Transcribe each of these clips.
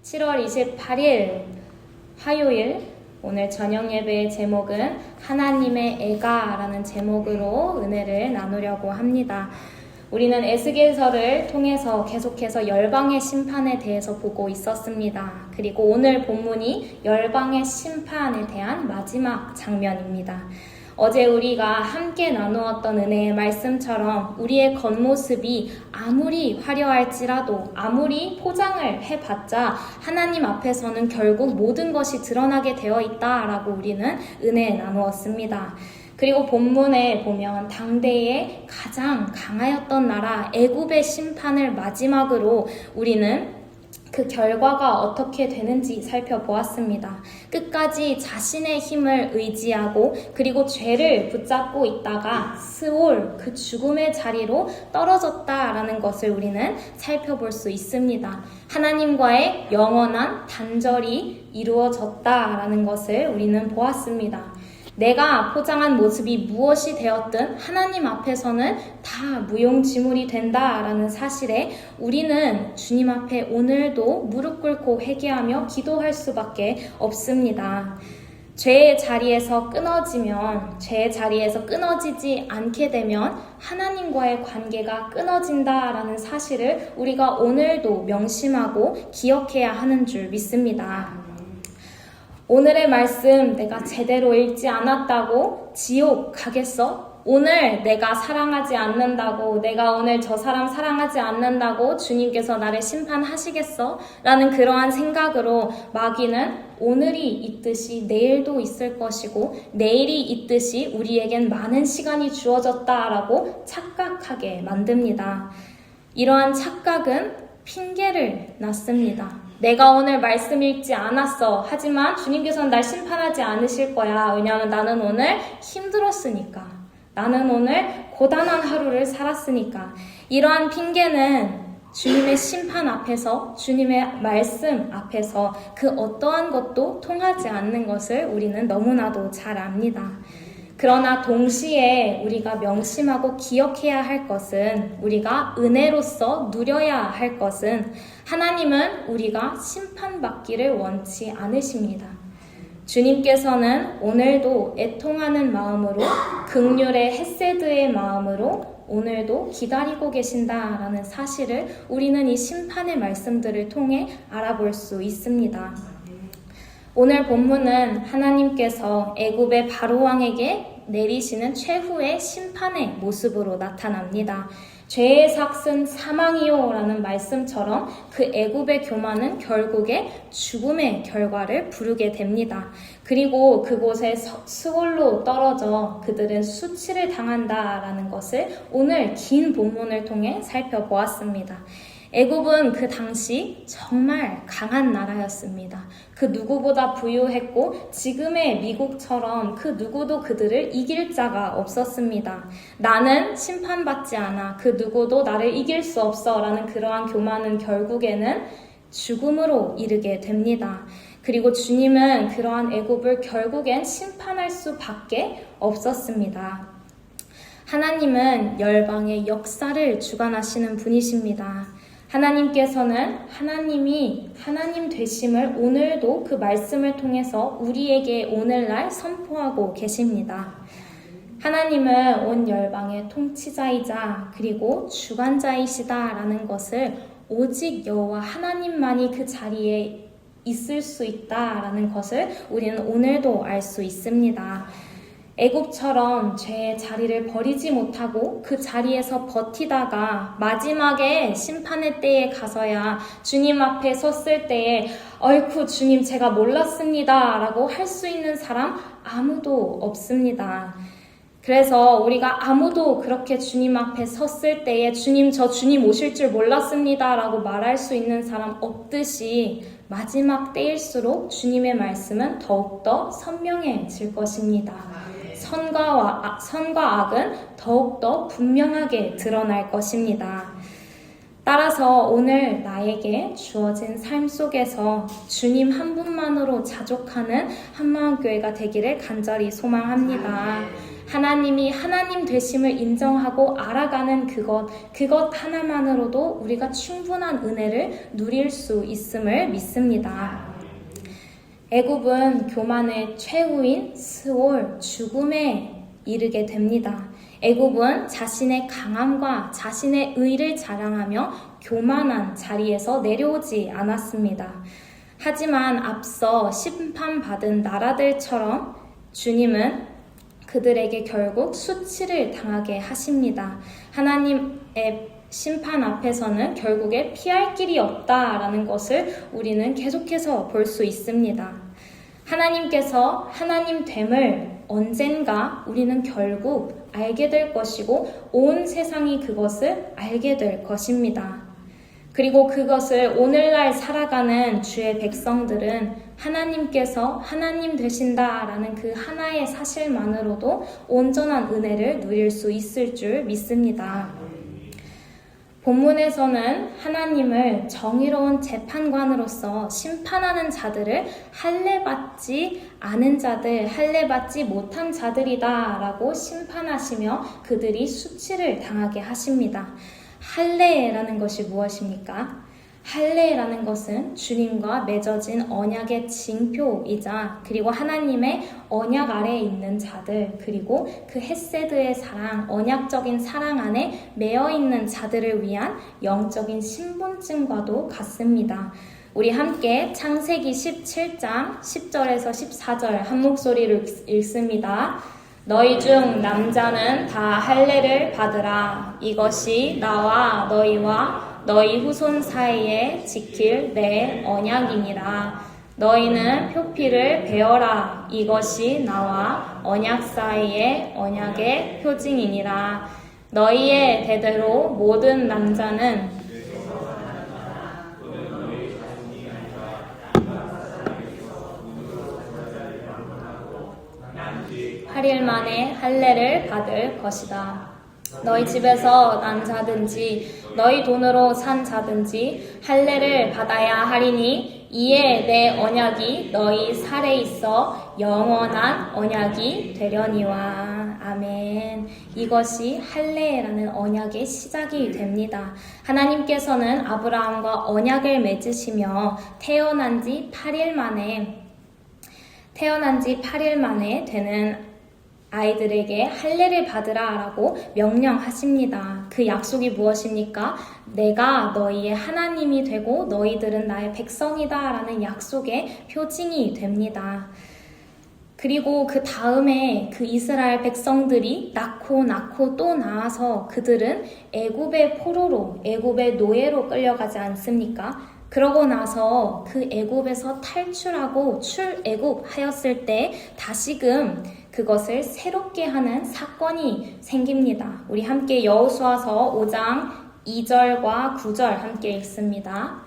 7월 28일 화요일, 오늘 저녁 예배의 제목은 하나님의 애가라는 제목으로 은혜를 나누려고 합니다. 우리는 에스겔서를 통해서 계속해서 열방의 심판에 대해서 보고 있었습니다. 그리고 오늘 본문이 열방의 심판에 대한 마지막 장면입니다. 어제 우리가 함께 나누었던 은혜의 말씀처럼 우리의 겉모습이 아무리 화려할지라도 아무리 포장을 해봤자 하나님 앞에서는 결국 모든 것이 드러나게 되어 있다라고 우리는 은혜 나누었습니다. 그리고 본문에 보면 당대의 가장 강하였던 나라 애굽의 심판을 마지막으로 우리는 그 결과가 어떻게 되는지 살펴보았습니다. 끝까지 자신의 힘을 의지하고 그리고 죄를 붙잡고 있다가 스올, 그 죽음의 자리로 떨어졌다라는 것을 우리는 살펴볼 수 있습니다. 하나님과의 영원한 단절이 이루어졌다라는 것을 우리는 보았습니다. 내가 포장한 모습이 무엇이 되었든 하나님 앞에서는 다 무용지물이 된다라는 사실에 우리는 주님 앞에 오늘도 무릎 꿇고 회개하며 기도할 수밖에 없습니다. 죄의 자리에서 끊어지지 않게 되면 하나님과의 관계가 끊어진다라는 사실을 우리가 오늘도 명심하고 기억해야 하는 줄 믿습니다. 오늘의 말씀 내가 제대로 읽지 않았다고 지옥 가겠어? 오늘 내가 사랑하지 않는다고, 내가 오늘 저 사람 사랑하지 않는다고 주님께서 나를 심판하시겠어? 라는 그러한 생각으로 마귀는 오늘이 있듯이 내일도 있을 것이고 내일이 있듯이 우리에겐 많은 시간이 주어졌다라고 착각하게 만듭니다. 이러한 착각은 핑계를 놨습니다. 내가 오늘 말씀 읽지 않았어. 하지만 주님께서는 날 심판하지 않으실 거야. 왜냐하면 나는 오늘 힘들었으니까. 나는 오늘 고단한 하루를 살았으니까. 이러한 핑계는 주님의 심판 앞에서, 주님의 말씀 앞에서 그 어떠한 것도 통하지 않는 것을 우리는 너무나도 잘 압니다. 그러나 동시에 우리가 명심하고 기억해야 할 것은, 우리가 은혜로서 누려야 할 것은 하나님은 우리가 심판받기를 원치 않으십니다. 주님께서는 오늘도 애통하는 마음으로, 긍휼의 헤세드의 마음으로 오늘도 기다리고 계신다라는 사실을 우리는 이 심판의 말씀들을 통해 알아볼 수 있습니다. 오늘 본문은 하나님께서 애굽의 바로왕에게 내리시는 최후의 심판의 모습으로 나타납니다. 죄의 삭은 사망이요 라는 말씀처럼 그 애굽의 교만은 결국에 죽음의 결과를 부르게 됩니다. 그리고 그곳에 스올로 떨어져 그들은 수치를 당한다라는 것을 오늘 긴 본문을 통해 살펴보았습니다. 애굽은 그 당시 정말 강한 나라였습니다. 그 누구보다 부유했고 지금의 미국처럼 그 누구도 그들을 이길 자가 없었습니다. 나는 심판받지 않아. 그 누구도 나를 이길 수 없어 라는 그러한 교만은 결국에는 죽음으로 이르게 됩니다. 그리고 주님은 그러한 애굽을 결국엔 심판할 수밖에 없었습니다. 하나님은 열방의 역사를 주관하시는 분이십니다. 하나님께서는 하나님이 하나님 되심을 오늘도 그 말씀을 통해서 우리에게 오늘날 선포하고 계십니다. 하나님은 온 열방의 통치자이자 그리고 주관자이시다라는 것을 오직 여호와 하나님만이 그 자리에 있을 수 있다라는 것을 우리는 오늘도 알 수 있습니다. 애굽처럼 죄의 자리를 버리지 못하고 그 자리에서 버티다가 마지막에 심판의 때에 가서야 주님 앞에 섰을 때에 어이쿠 주님 제가 몰랐습니다 라고 할 수 있는 사람 아무도 없습니다. 그래서 우리가 아무도 그렇게 주님 앞에 섰을 때에 주님 저 주님 오실 줄 몰랐습니다 라고 말할 수 있는 사람 없듯이 마지막 때일수록 주님의 말씀은 더욱더 선명해질 것입니다. 선과 악은 더욱더 분명하게 드러날 것입니다. 따라서 오늘 나에게 주어진 삶 속에서 주님 한 분만으로 자족하는 한마음교회가 되기를 간절히 소망합니다. 하나님이 하나님 되심을 인정하고 알아가는 그것 하나만으로도 우리가 충분한 은혜를 누릴 수 있음을 믿습니다. 애굽은 교만의 최후인 스올, 죽음에 이르게 됩니다. 애굽은 자신의 강함과 자신의 의를 자랑하며 교만한 자리에서 내려오지 않았습니다. 하지만 앞서 심판받은 나라들처럼 주님은 그들에게 결국 수치를 당하게 하십니다. 하나님의 심판 앞에서는 결국에 피할 길이 없다라는 것을 우리는 계속해서 볼 수 있습니다. 하나님께서 하나님됨을 언젠가 우리는 결국 알게 될 것이고 온 세상이 그것을 알게 될 것입니다. 그리고 그것을 오늘날 살아가는 주의 백성들은 하나님께서 하나님 되신다라는 그 하나의 사실만으로도 온전한 은혜를 누릴 수 있을 줄 믿습니다. 본문에서는 하나님을 정의로운 재판관으로서 심판하는 자들을 할례받지 않은 자들, 할례받지 못한 자들이다 라고 심판하시며 그들이 수치를 당하게 하십니다. 할례라는 것이 무엇입니까? 할례라는 것은 주님과 맺어진 언약의 징표이자 그리고 하나님의 언약 아래에 있는 자들 그리고 그 헤세드의 사랑, 언약적인 사랑 안에 매여 있는 자들을 위한 영적인 신분증과도 같습니다. 우리 함께 창세기 17장 10절에서 14절 한 목소리로 읽습니다. 너희 중 남자는 다 할례를 받으라. 이것이 나와 너희와 너희 후손 사이에 지킬 내 언약이니라. 너희는 표피를 베어라. 이것이 나와 언약 사이의 언약의 표징이니라. 너희의 대대로 모든 남자는 8일 만에 할례를 받을 것이다. 너희 집에서 난 자든지 너희 돈으로 산 자든지 할례를 받아야 하리니 이에 내 언약이 너희 살에 있어 영원한 언약이 되려니와. 아멘. 이것이 할례라는 언약의 시작이 됩니다. 하나님께서는 아브라함과 언약을 맺으시며 태어난 지 8일 만에 되는 아이들에게 할례를 받으라라고 명령하십니다. 그 약속이 무엇입니까? 내가 너희의 하나님이 되고 너희들은 나의 백성이다라는 약속의 표징이 됩니다. 그리고 그 다음에 그 이스라엘 백성들이 낳고 또 낳아서 그들은 애굽의 포로로, 애굽의 노예로 끌려가지 않습니까? 그러고 나서 그 애굽에서 탈출하고 출애굽하였을 때 다시금 그것을 새롭게 하는 사건이 생깁니다. 우리 함께 여호수아서 5장 2절과 9절 함께 읽습니다.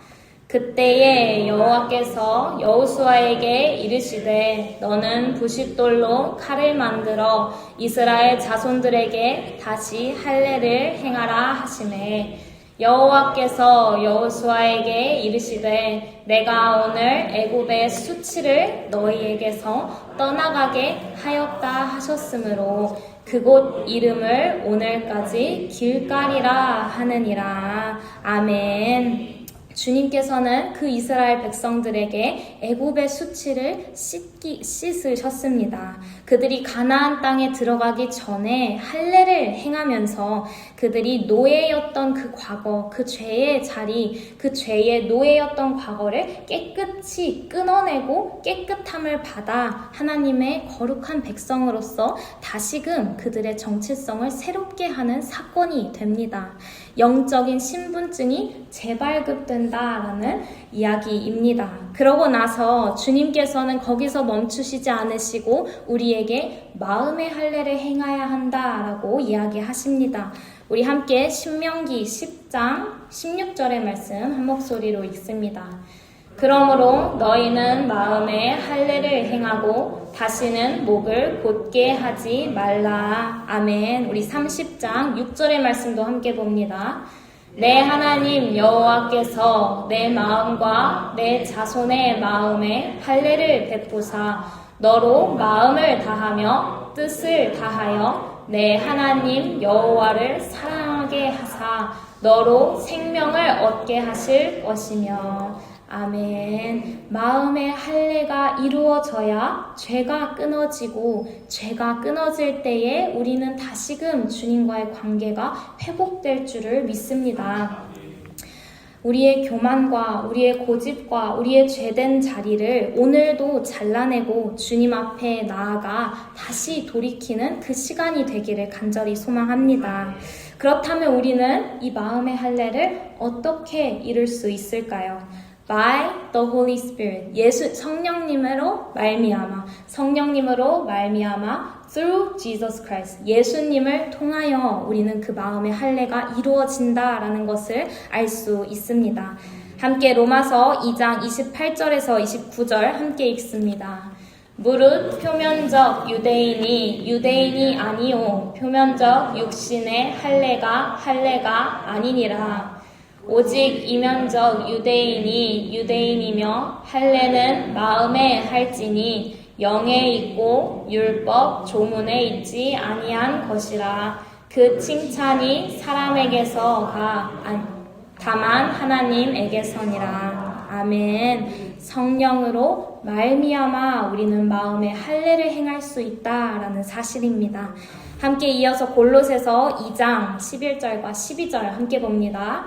그때에 여호와께서 여호수아에게 이르시되 너는 부싯돌로 칼을 만들어 이스라엘 자손들에게 다시 할례를 행하라 하시매 여호와께서 여호수아에게 이르시되 내가 오늘 애굽의 수치를 너희에게서 떠나가게 하였다 하셨으므로 그곳 이름을 오늘까지 길갈이라 하느니라. 아멘. 주님께서는 그 이스라엘 백성들에게 애굽의 수치를 씻으셨습니다. 그들이 가나안 땅에 들어가기 전에 할례를 행하면서 그들이 노예였던 그 과거, 그 죄의 자리, 그 죄의 노예였던 과거를 깨끗이 끊어내고 깨끗함을 받아 하나님의 거룩한 백성으로서 다시금 그들의 정체성을 새롭게 하는 사건이 됩니다. 영적인 신분증이 재발급된다라는 이야기입니다. 그러고 나서 주님께서는 거기서 멈추시지 않으시고 우리에게 마음의 할례를 행해야 한다라고 이야기하십니다. 우리 함께 신명기 10장 16절의 말씀 한 목소리로 읽습니다. 그러므로 너희는 마음에 할례를 행하고 다시는 목을 곧게 하지 말라. 아멘. 우리 30장 6절의 말씀도 함께 봅니다. 내 하나님 여호와께서 내 마음과 내 자손의 마음에 할례를 베푸사 너로 마음을 다하며 뜻을 다하여 내 하나님 여호와를 사랑하게 하사 너로 생명을 얻게 하실 것이며. 아멘. 마음의 할례가 이루어져야 죄가 끊어지고, 죄가 끊어질 때에 우리는 다시금 주님과의 관계가 회복될 줄을 믿습니다. 우리의 교만과 우리의 고집과 우리의 죄된 자리를 오늘도 잘라내고 주님 앞에 나아가 다시 돌이키는 그 시간이 되기를 간절히 소망합니다. 그렇다면 우리는 이 마음의 할례를 어떻게 이룰 수 있을까요? By the Holy Spirit, 성령님으로 말미암아 through Jesus Christ, 예수님을 통하여 우리는 그 마음의 할례가 이루어진다라는 것을 알 수 있습니다. 함께 로마서 2장 28절에서 29절 함께 읽습니다. 무릇 표면적 유대인이 아니요 표면적 육신의 할례가 아니니라. 오직 이면적 유대인이며 할례는 마음에 할지니 영에 있고 율법 조문에 있지 아니한 것이라. 그 칭찬이 사람에게서가 다만 하나님에게서니라. 아멘. 성령으로 말미암아 우리는 마음의 할례를 행할 수 있다라는 사실입니다. 함께 이어서 골로새서 2장 11절과 12절 함께 봅니다.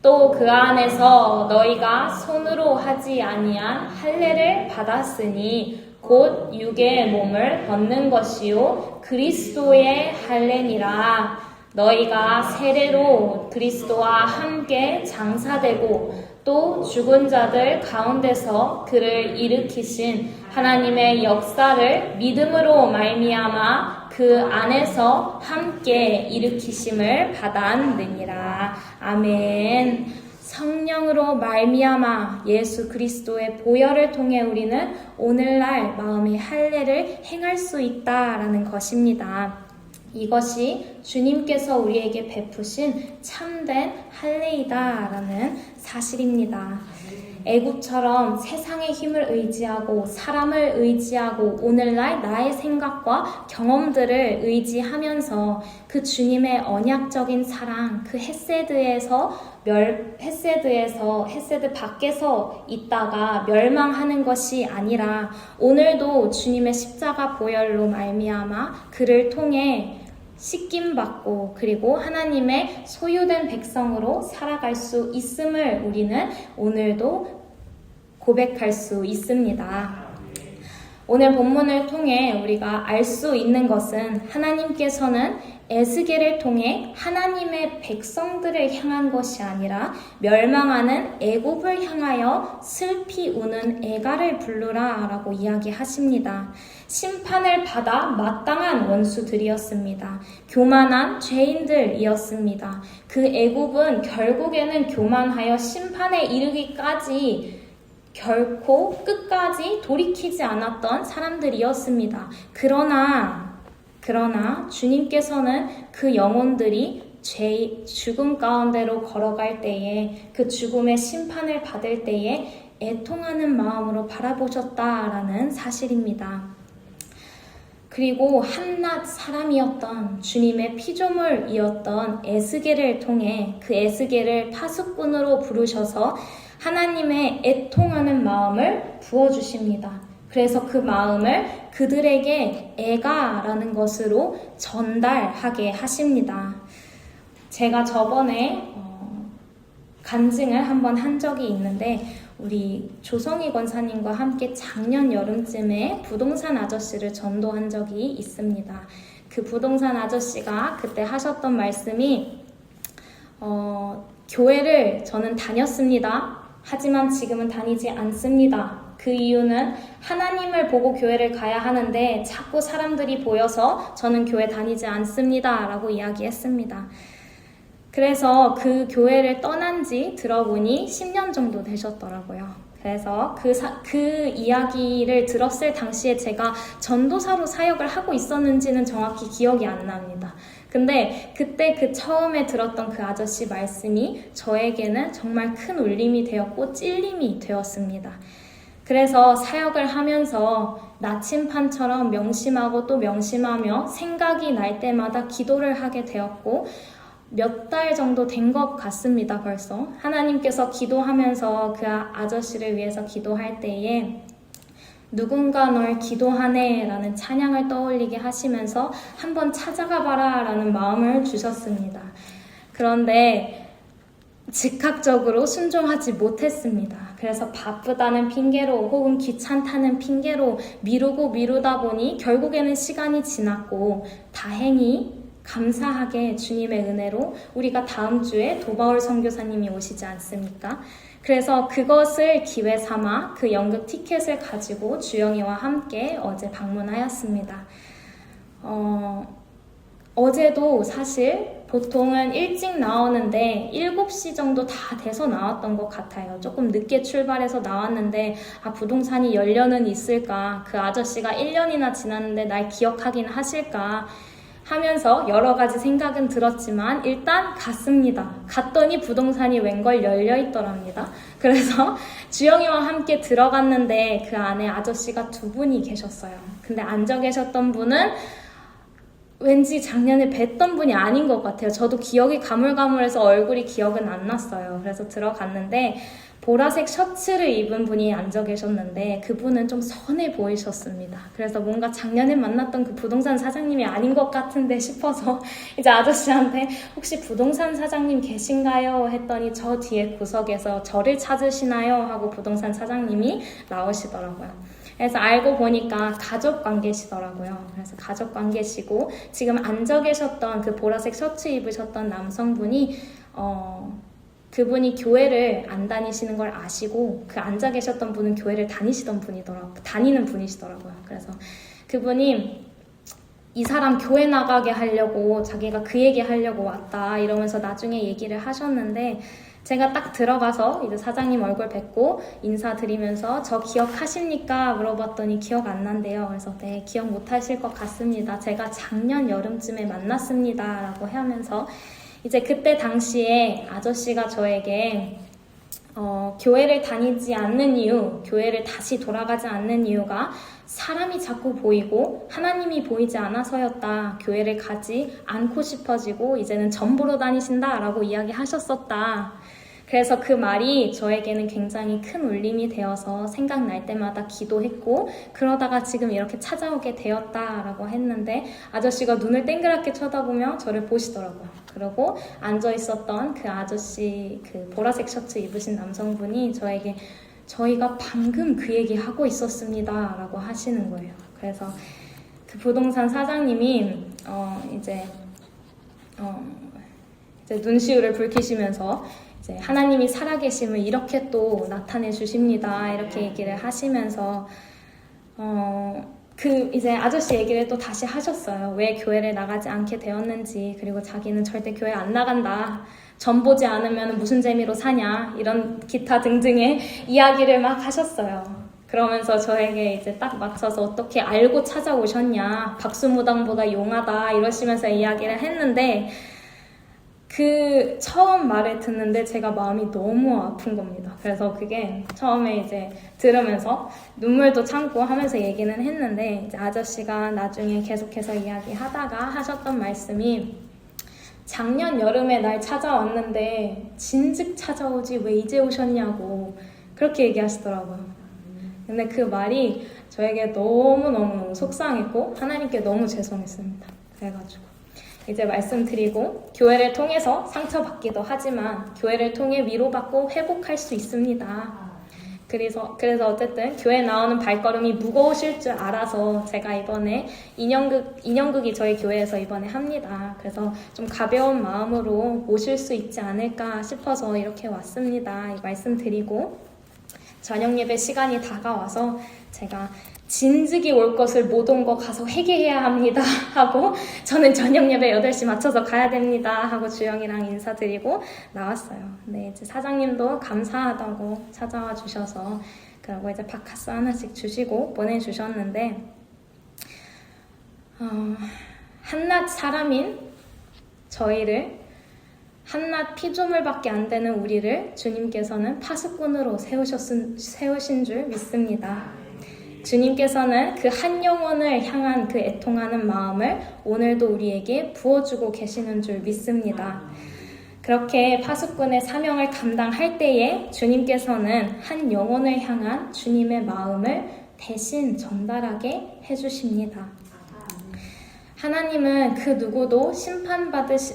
또 그 안에서 너희가 손으로 하지 아니한 할례를 받았으니 곧 육의 몸을 벗는 것이요 그리스도의 할례니라. 너희가 세례로 그리스도와 함께 장사되고 또 죽은 자들 가운데서 그를 일으키신 하나님의 역사를 믿음으로 말미암아 그 안에서 함께 일으키심을 받았느니라. 아멘. 성령으로 말미암아 예수 그리스도의 보혈을 통해 우리는 오늘날 마음의 할례를 행할 수 있다라는 것입니다. 이것이 주님께서 우리에게 베푸신 참된 할례이다라는 사실입니다. 애굽처럼 세상의 힘을 의지하고 사람을 의지하고 오늘날 나의 생각과 경험들을 의지하면서 그 주님의 언약적인 사랑, 그 헤세드 밖에서 있다가 멸망하는 것이 아니라 오늘도 주님의 십자가 보혈로 말미암아 그를 통해 씻김받고 그리고 하나님의 소유된 백성으로 살아갈 수 있음을 우리는 오늘도 고백할 수 있습니다. 오늘 본문을 통해 우리가 알 수 있는 것은 하나님께서는 에스겔을 통해 하나님의 백성들을 향한 것이 아니라 멸망하는 애굽을 향하여 슬피 우는 애가를 부르라 라고 이야기하십니다. 심판을 받아 마땅한 원수들이었습니다. 교만한 죄인들이었습니다. 그 애굽은 결국에는 교만하여 심판에 이르기까지 결코 끝까지 돌이키지 않았던 사람들이었습니다. 그러나 주님께서는 그 영혼들이 죽음 가운데로 걸어갈 때에 그 죽음의 심판을 받을 때에 애통하는 마음으로 바라보셨다라는 사실입니다. 그리고 한낱 사람이었던 주님의 피조물이었던 에스겔을 통해 그 에스겔을 파수꾼으로 부르셔서 하나님의 애통하는 마음을 부어주십니다. 그래서 그 마음을 그들에게 애가라는 것으로 전달하게 하십니다. 제가 저번에 간증을 한번 한 적이 있는데 우리 조성희 권사님과 함께 작년 여름쯤에 부동산 아저씨를 전도한 적이 있습니다. 그 부동산 아저씨가 그때 하셨던 말씀이 교회를 저는 다녔습니다. 하지만 지금은 다니지 않습니다. 그 이유는 하나님을 보고 교회를 가야 하는데 자꾸 사람들이 보여서 저는 교회 다니지 않습니다. 라고 이야기했습니다. 그래서 그 교회를 떠난 지 들어보니 10년 정도 되셨더라고요. 그래서 그 이야기를 들었을 당시에 제가 전도사로 사역을 하고 있었는지는 정확히 기억이 안 납니다. 근데 그때 그 처음에 들었던 그 아저씨 말씀이 저에게는 정말 큰 울림이 되었고 찔림이 되었습니다. 그래서 사역을 하면서 나침판처럼 명심하고 또 명심하며 생각이 날 때마다 기도를 하게 되었고 몇 달 정도 된 것 같습니다. 벌써 하나님께서 기도하면서 그 아저씨를 위해서 기도할 때에 누군가 널 기도하네 라는 찬양을 떠올리게 하시면서 한번 찾아가 봐라 라는 마음을 주셨습니다. 그런데 즉각적으로 순종하지 못했습니다. 그래서 바쁘다는 핑계로 혹은 귀찮다는 핑계로 미루다 보니 결국에는 시간이 지났고 다행히 감사하게 주님의 은혜로 우리가 다음 주에 도바울 선교사님이 오시지 않습니까? 그래서 그것을 기회 삼아 그 연극 티켓을 가지고 주영이와 함께 어제 방문하였습니다. 어제도 사실 보통은 일찍 나오는데 7시 정도 다 돼서 나왔던 것 같아요. 조금 늦게 출발해서 나왔는데 부동산이 열려는 있을까? 그 아저씨가 1년이나 지났는데 날 기억하긴 하실까? 하면서 여러 가지 생각은 들었지만 일단 갔습니다. 갔더니 부동산이 웬걸 열려있더랍니다. 그래서 주영이와 함께 들어갔는데 그 안에 아저씨가 2분이 계셨어요. 근데 앉아 계셨던 분은 왠지 작년에 뵀던 분이 아닌 것 같아요. 저도 기억이 가물가물해서 얼굴이 기억은 안 났어요. 그래서 들어갔는데 보라색 셔츠를 입은 분이 앉아 계셨는데 그분은 좀 선해 보이셨습니다. 그래서 뭔가 작년에 만났던 그 부동산 사장님이 아닌 것 같은데 싶어서 이제 아저씨한테 혹시 부동산 사장님 계신가요? 했더니 저 뒤에 구석에서 저를 찾으시나요? 하고 부동산 사장님이 나오시더라고요. 그래서 알고 보니까 가족 관계시더라고요. 그래서 가족 관계시고 지금 앉아 계셨던 그 보라색 셔츠 입으셨던 남성분이 그분이 교회를 안 다니시는 걸 아시고 그 앉아 계셨던 분은 교회를 다니는 분이시더라고요. 그래서 그분이 이 사람 교회 나가게 하려고 자기가 그 얘기 하려고 왔다 이러면서 나중에 얘기를 하셨는데 제가 딱 들어가서 이제 사장님 얼굴 뵙고 인사드리면서 저 기억하십니까? 물어봤더니 기억 안 난대요. 그래서 네, 기억 못 하실 것 같습니다. 제가 작년 여름쯤에 만났습니다. 라고 하면서 이제 그때 당시에 아저씨가 저에게 교회를 다니지 않는 이유, 교회를 다시 돌아가지 않는 이유가 사람이 자꾸 보이고 하나님이 보이지 않아서였다. 교회를 가지 않고 싶어지고 이제는 전보로 다니신다 라고 이야기하셨었다. 그래서 그 말이 저에게는 굉장히 큰 울림이 되어서 생각날 때마다 기도했고 그러다가 지금 이렇게 찾아오게 되었다라고 했는데 아저씨가 눈을 땡그랗게 쳐다보며 저를 보시더라고요. 그리고 앉아있었던 그 아저씨, 그 보라색 셔츠 입으신 남성분이 저에게 저희가 방금 그 얘기 하고 있었습니다 라고 하시는 거예요. 그래서 그 부동산 사장님이 이제 눈시울을 붉히시면서 이제 하나님이 살아계심을 이렇게 또 나타내 주십니다. 이렇게 얘기를 하시면서 그 이제 아저씨 얘기를 또 다시 하셨어요. 왜 교회를 나가지 않게 되었는지, 그리고 자기는 절대 교회 안 나간다. 전 보지 않으면 무슨 재미로 사냐, 이런 기타 등등의 이야기를 막 하셨어요. 그러면서 저에게 이제 딱 맞춰서 어떻게 알고 찾아오셨냐, 박수무당보다 용하다 이러시면서 이야기를 했는데 그 처음 말을 듣는데 제가 마음이 너무 아픈 겁니다. 그래서 그게 처음에 이제 들으면서 눈물도 참고 하면서 얘기는 했는데 이제 아저씨가 나중에 계속해서 이야기하다가 하셨던 말씀이 작년 여름에 날 찾아왔는데 진즉 찾아오지 왜 이제 오셨냐고 그렇게 얘기하시더라고요. 근데 그 말이 저에게 너무너무 속상했고 하나님께 너무 죄송했습니다. 그래가지고 이제 말씀드리고 교회를 통해서 상처받기도 하지만 교회를 통해 위로받고 회복할 수 있습니다. 그래서 어쨌든 교회 나오는 발걸음이 무거우실 줄 알아서 제가 이번에 인형극이 저희 교회에서 이번에 합니다. 그래서 좀 가벼운 마음으로 오실 수 있지 않을까 싶어서 이렇게 왔습니다. 말씀드리고 저녁 예배 시간이 다가와서 제가 진즉이 올 것을 못 온 거 가서 회개해야 합니다 하고 저는 저녁 예배 8시 맞춰서 가야 됩니다 하고 주영이랑 인사드리고 나왔어요. 네, 이제 사장님도 감사하다고 찾아와 주셔서 그리고 이제 바카스 하나씩 주시고 보내주셨는데 한낱 사람인 저희를 한낱 피조물밖에 안 되는 우리를 주님께서는 파수꾼으로 세우신 줄 믿습니다. 주님께서는 그 한 영혼을 향한 그 애통하는 마음을 오늘도 우리에게 부어주고 계시는 줄 믿습니다. 그렇게 파수꾼의 사명을 감당할 때에 주님께서는 한 영혼을 향한 주님의 마음을 대신 전달하게 해주십니다. 하나님은 그 누구도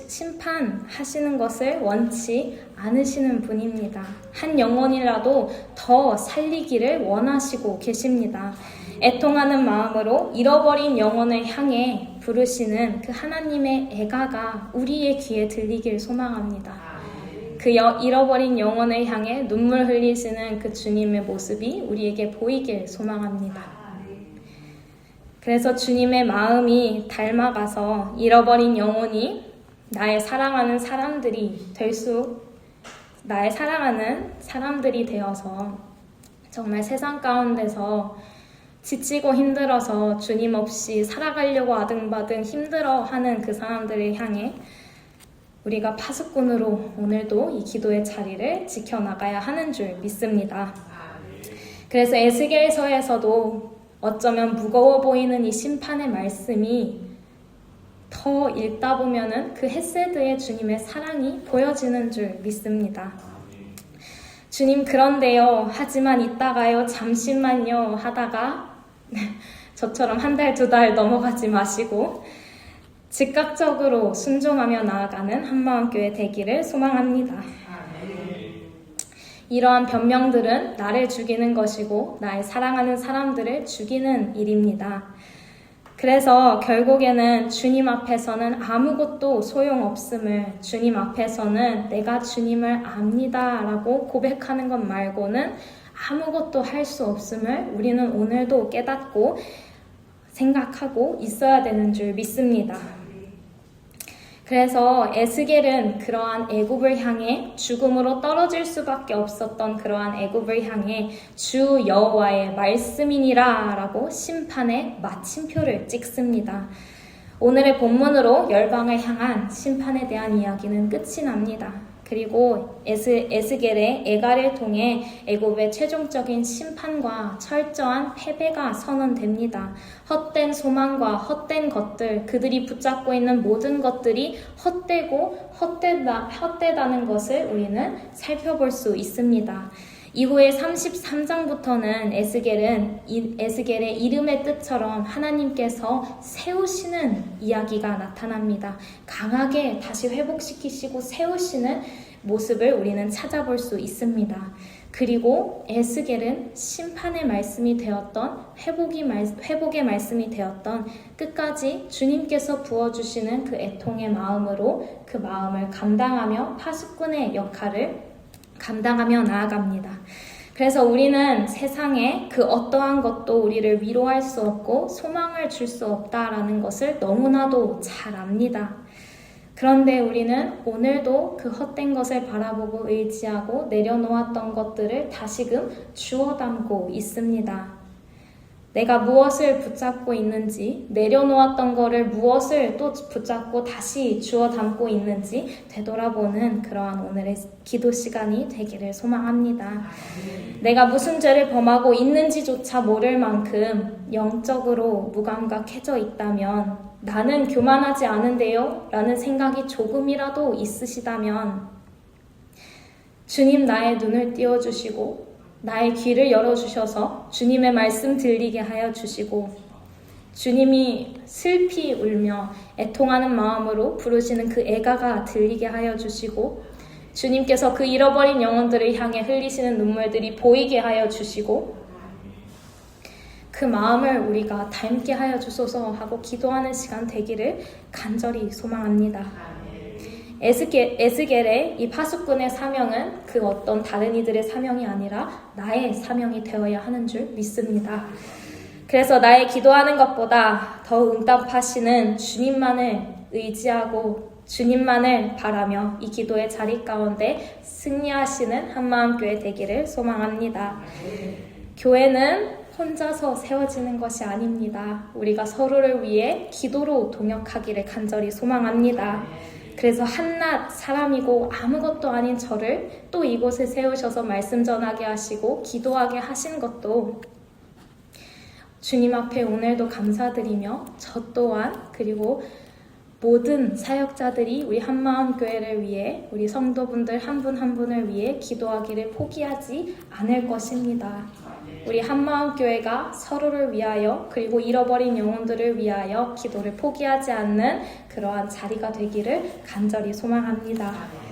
심판하시는 것을 원치 않으시는 분입니다. 한 영혼이라도 더 살리기를 원하시고 계십니다. 애통하는 마음으로 잃어버린 영혼을 향해 부르시는 그 하나님의 애가가 우리의 귀에 들리길 소망합니다. 그 잃어버린 영혼을 향해 눈물 흘리시는 그 주님의 모습이 우리에게 보이길 소망합니다. 그래서 주님의 마음이 닮아가서 잃어버린 영혼이 나의 사랑하는 사람들이 되어서 정말 세상 가운데서 지치고 힘들어서 주님 없이 살아가려고 아등바등 힘들어하는 그 사람들을 향해 우리가 파수꾼으로 오늘도 이 기도의 자리를 지켜나가야 하는 줄 믿습니다. 그래서 에스겔서에서도 어쩌면 무거워 보이는 이 심판의 말씀이 더 읽다 보면은 그 헤세드의 주님의 사랑이 보여지는 줄 믿습니다. 주님 그런데요, 하지만 이따가요, 잠시만요 하다가 저처럼 한 달, 두 달 넘어가지 마시고 즉각적으로 순종하며 나아가는 한마음교회 되기를 소망합니다. 이러한 변명들은 나를 죽이는 것이고 나의 사랑하는 사람들을 죽이는 일입니다. 그래서 결국에는 주님 앞에서는 아무것도 소용없음을, 주님 앞에서는 내가 주님을 압니다 라고 고백하는 것 말고는 아무것도 할 수 없음을 우리는 오늘도 깨닫고 생각하고 있어야 되는 줄 믿습니다. 그래서 에스겔은 그러한 애굽을 향해 죽음으로 떨어질 수밖에 없었던 그러한 애굽을 향해 주 여호와의 말씀이니라 라고 심판의 마침표를 찍습니다. 오늘의 본문으로 열방을 향한 심판에 대한 이야기는 끝이 납니다. 그리고 에스겔의 애가를 통해 애굽의 최종적인 심판과 철저한 패배가 선언됩니다. 헛된 소망과 헛된 것들, 그들이 붙잡고 있는 모든 것들이 헛되고 헛되다는 것을 우리는 살펴볼 수 있습니다. 이후에 33장부터는 에스겔의 이름의 뜻처럼 하나님께서 세우시는 이야기가 나타납니다. 강하게 다시 회복시키시고 세우시는 모습을 우리는 찾아볼 수 있습니다. 그리고 에스겔은 심판의 말씀이 되었던 회복의 말씀이 되었던 끝까지 주님께서 부어주시는 그 애통의 마음으로 그 마음을 감당하며 파수꾼의 역할을 감당하며 나아갑니다. 그래서 우리는 세상에 그 어떠한 것도 우리를 위로할 수 없고 소망을 줄 수 없다라는 것을 너무나도 잘 압니다. 그런데 우리는 오늘도 그 헛된 것을 바라보고 의지하고 내려놓았던 것들을 다시금 주워 담고 있습니다. 내가 무엇을 붙잡고 있는지, 내려놓았던 거를 무엇을 또 붙잡고 다시 주워 담고 있는지 되돌아보는 그러한 오늘의 기도 시간이 되기를 소망합니다. 내가 무슨 죄를 범하고 있는지조차 모를 만큼 영적으로 무감각해져 있다면, 나는 교만하지 않은데요? 라는 생각이 조금이라도 있으시다면 주님 나의 눈을 띄워주시고 나의 귀를 열어주셔서 주님의 말씀 들리게 하여 주시고 주님이 슬피 울며 애통하는 마음으로 부르시는 그 애가가 들리게 하여 주시고 주님께서 그 잃어버린 영혼들을 향해 흘리시는 눈물들이 보이게 하여 주시고 그 마음을 우리가 닮게 하여 주소서 하고 기도하는 시간 되기를 간절히 소망합니다. 에스겔의 이 파수꾼의 사명은 그 어떤 다른 이들의 사명이 아니라 나의 사명이 되어야 하는 줄 믿습니다. 그래서 나의 기도하는 것보다 더 응답하시는 주님만을 의지하고 주님만을 바라며 이 기도의 자리 가운데 승리하시는 한마음교회 되기를 소망합니다. 교회는 혼자서 세워지는 것이 아닙니다. 우리가 서로를 위해 기도로 동역하기를 간절히 소망합니다. 그래서 한낱 사람이고 아무것도 아닌 저를 또 이곳에 세우셔서 말씀 전하게 하시고 기도하게 하신 것도 주님 앞에 오늘도 감사드리며 저 또한 그리고 모든 사역자들이 우리 한마음교회를 위해 우리 성도분들 한 분 한 분을 위해 기도하기를 포기하지 않을 것입니다. 우리 한마음교회가 서로를 위하여 그리고 잃어버린 영혼들을 위하여 기도를 포기하지 않는 그러한 자리가 되기를 간절히 소망합니다.